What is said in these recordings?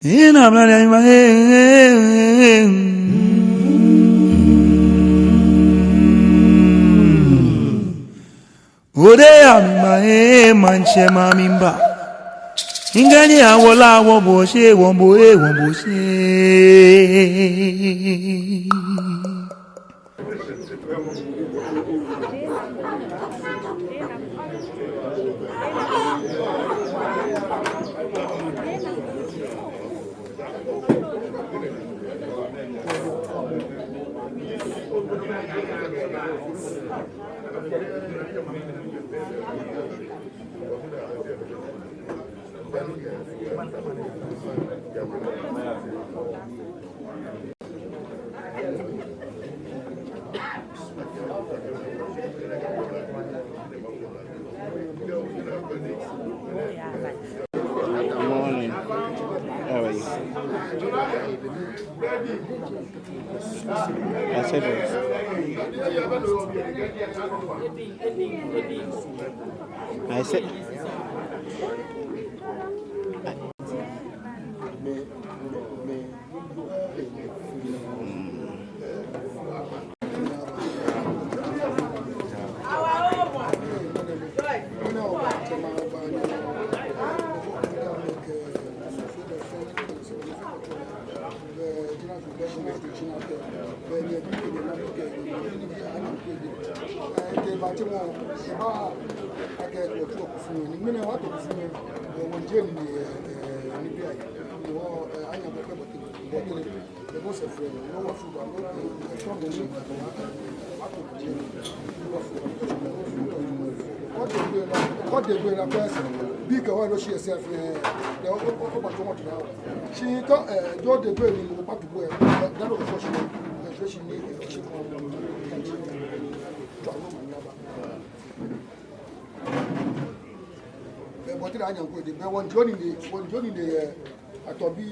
In a man, my Ode am my manche mamimba. Ingani awola woboshe womboe womboshe. Good morning. How are you? I said it. I said. What they do in a person, big or she herself, the over she got George the Bill in the back to where that was what she needed. But I am good. But one joining the Atobi,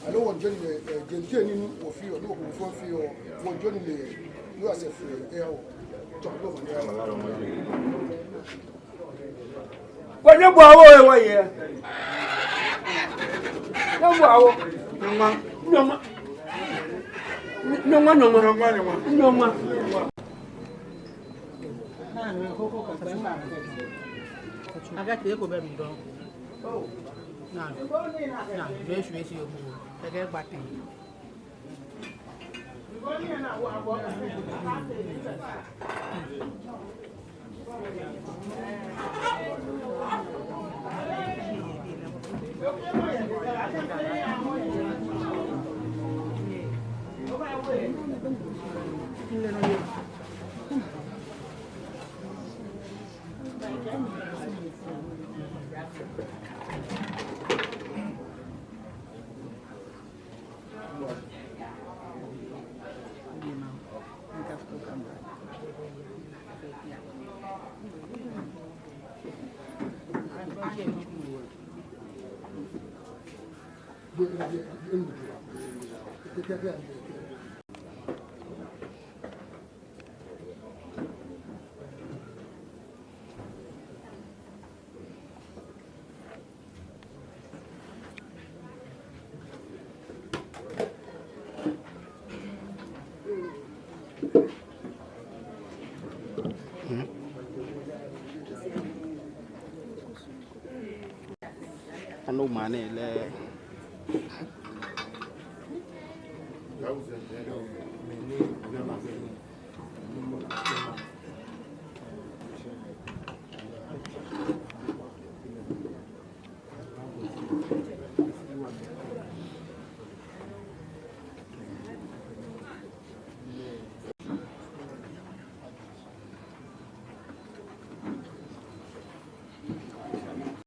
I don't want joining the Gentaining or feel no feel one joining the USF. When you go away here, no. I got to go back. Oh, no, very sure. I get back to you. Ano money le.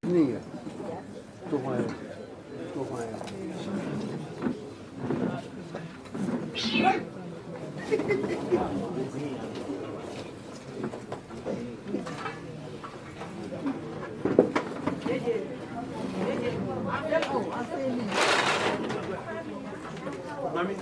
Nia. Mami,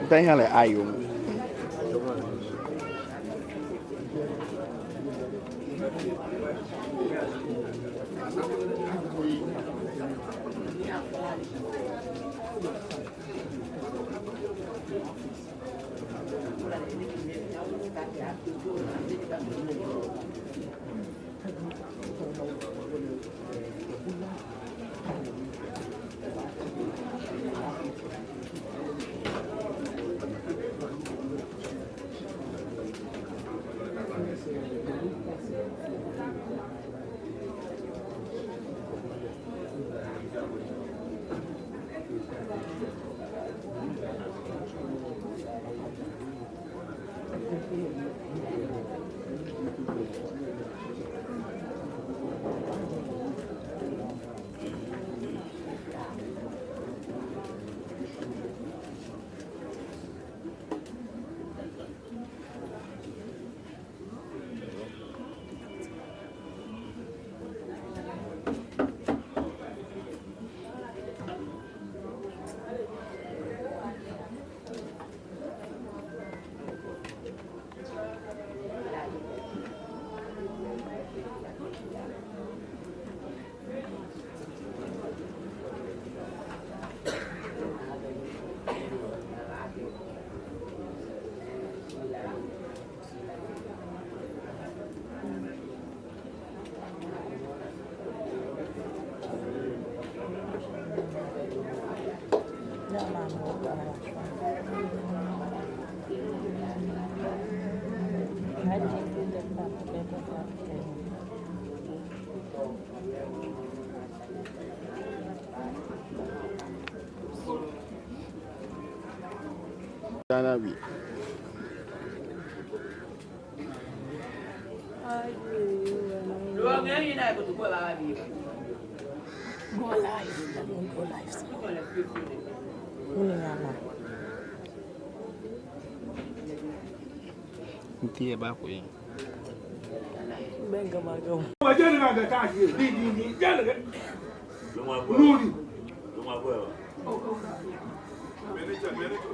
Tem ela aí um. Ghana bi. Nti e ba ko yin. Benga magam. Wa jeni na ga ta ji di jeni ga. Luri.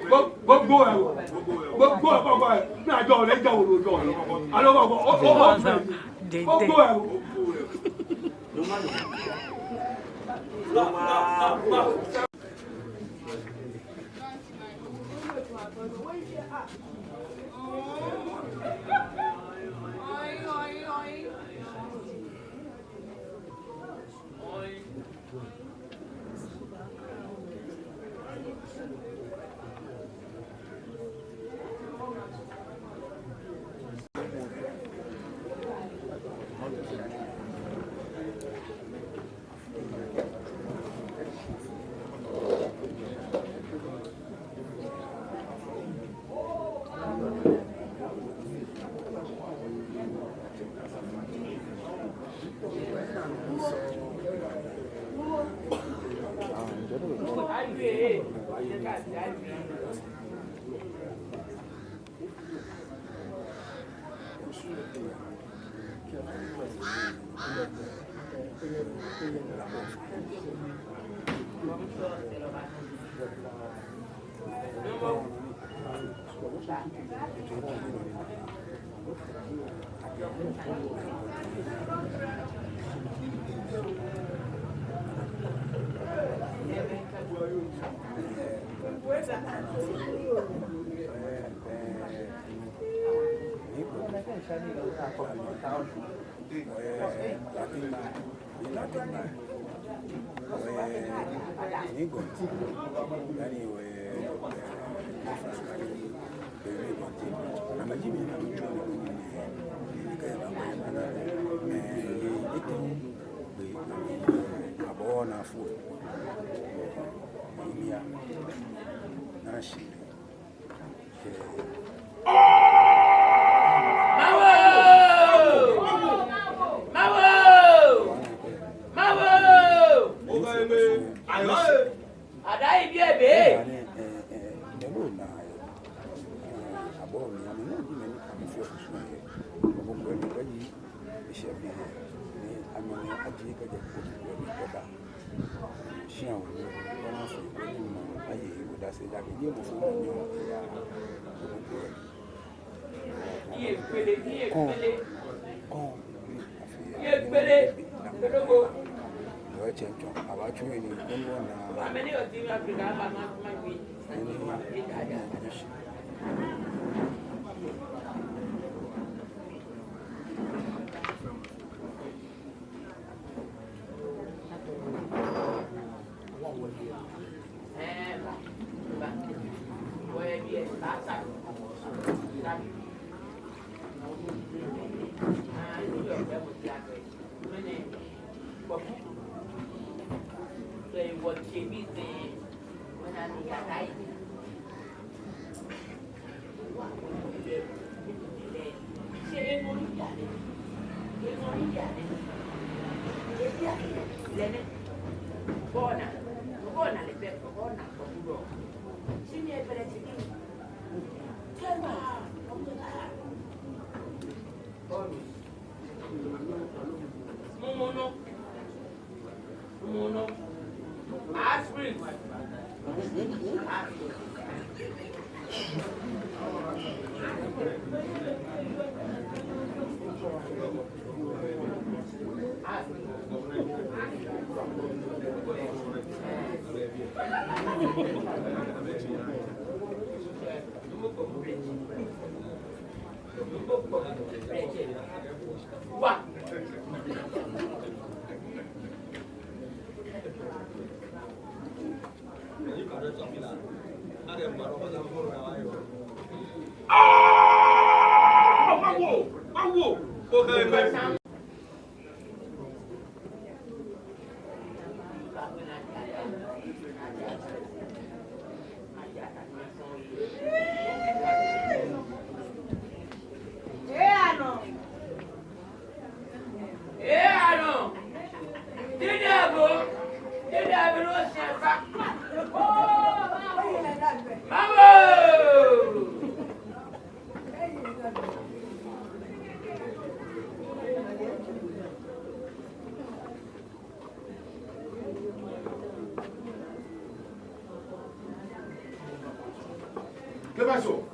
Go na jo le jo lo jo. Alo Que passou?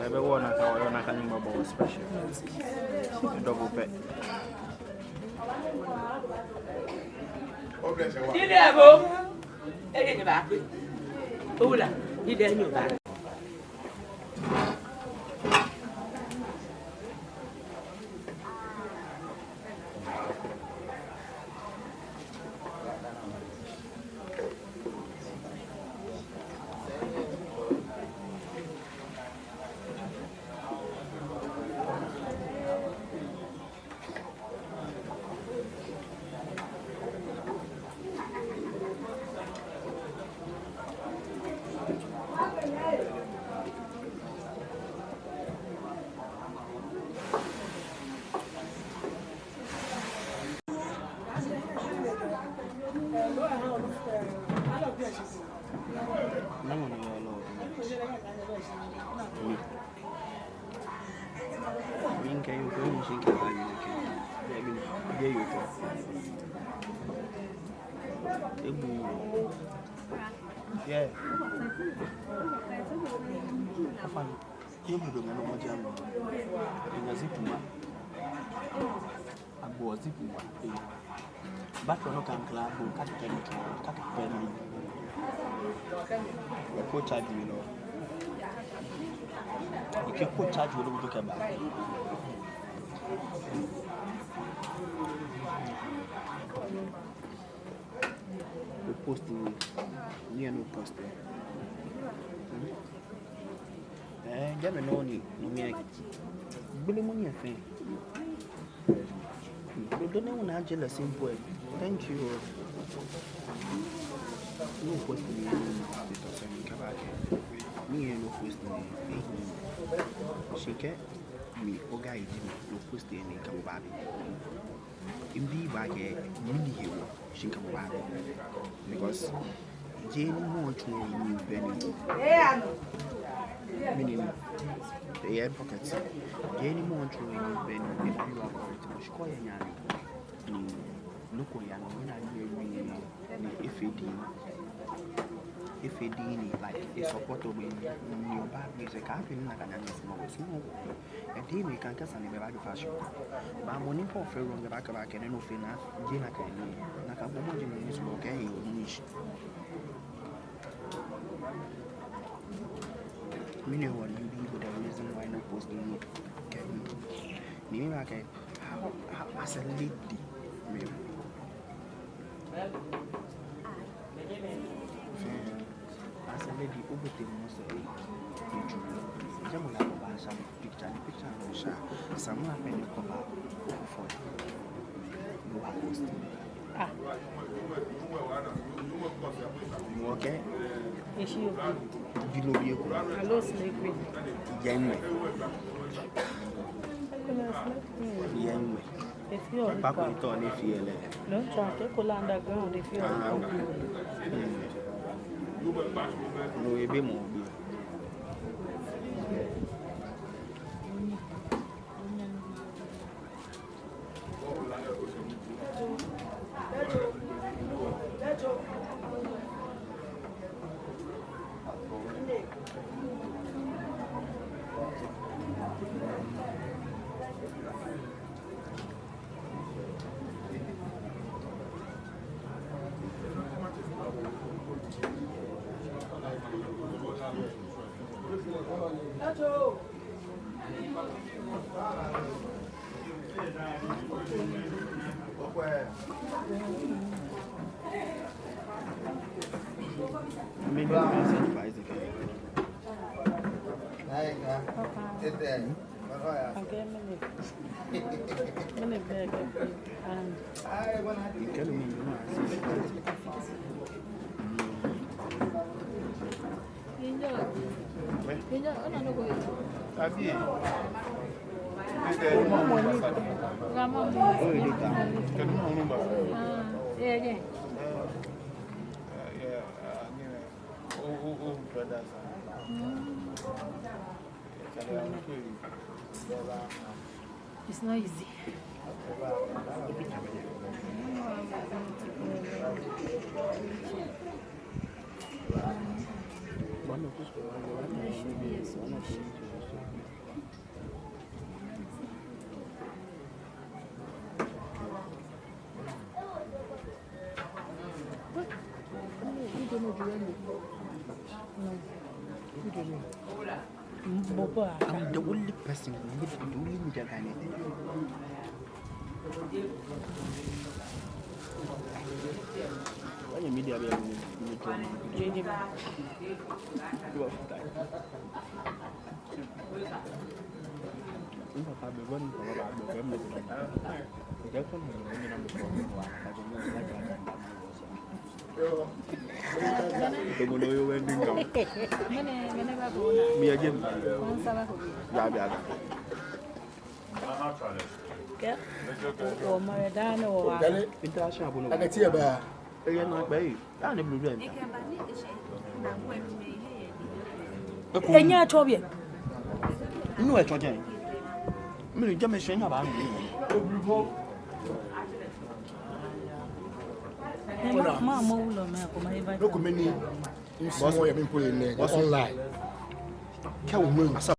Everyone can special. Double pet. Đi nè bố. Ê đi bà. Là đi đến nhiều bà. No one will allow me. Being can you go and think about you? There you go. Yeah. You will do no more jam. In a zipuma. A boy zipuma. But when you can clap, you can't tell it. Can't tell me. You could charge you, know. You can put charge with the camera. You post near no post. Get me no need, no me. Billy money a thing. You don't know when I'm jealous in boy. Thank you. No post me. Me no post me. She get me. Oga is no post any come back. In be back a mini hero. She come back because Jane more to new venue. Meaning the air pockets. Jane more to new venue. If you are going to square yan, look yan when I hear if it like a support of new bad music, I feel like an animal. And he may can't tell me about the fashion. But I'm only for fair on the back of our cannon of Fina, Jane, I can like a woman in this book, and you wish. Many one you be with a reason why not posting it. Maybe like how as a lady, maybe. As a lady, everything was a Jamula some picture on Sha, some penny cover for you are posting. Okay? Is she You know, you hello, sleeping? young If you're back on it on if you no try to pull underground if you're no, a bit more. It's not easy. I'm the only person who lives in the only media guy. When you media, you Enya chobie. No e choje. Me je me hwen aba no. Mama ulo me ko ma invite. No kumeni small ya people in online. Ka wo mu asa.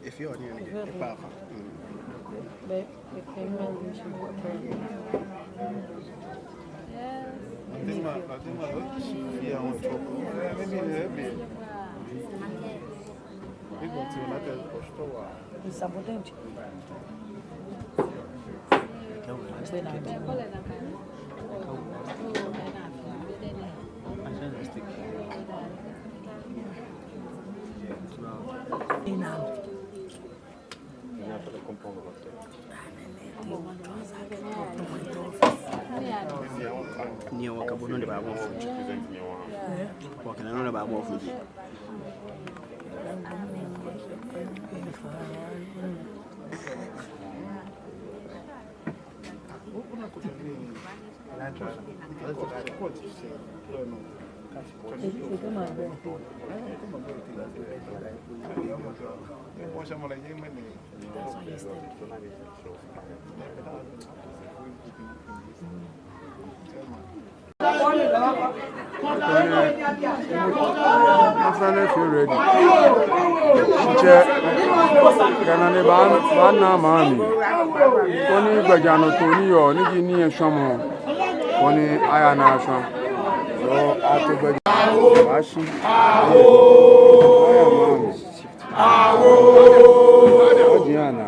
If you're near the path. But the camera should work. It's abundant. Niyo wakabono de ba mo fu. Wakana no de ba mo fu. After feel ready. Ganane ban mami. Koni gbajano Tony yo ni ji ni ensomo. Koni aya na asan. So ato gbajano washi. Odiana.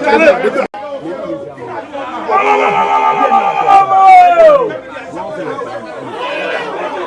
Allez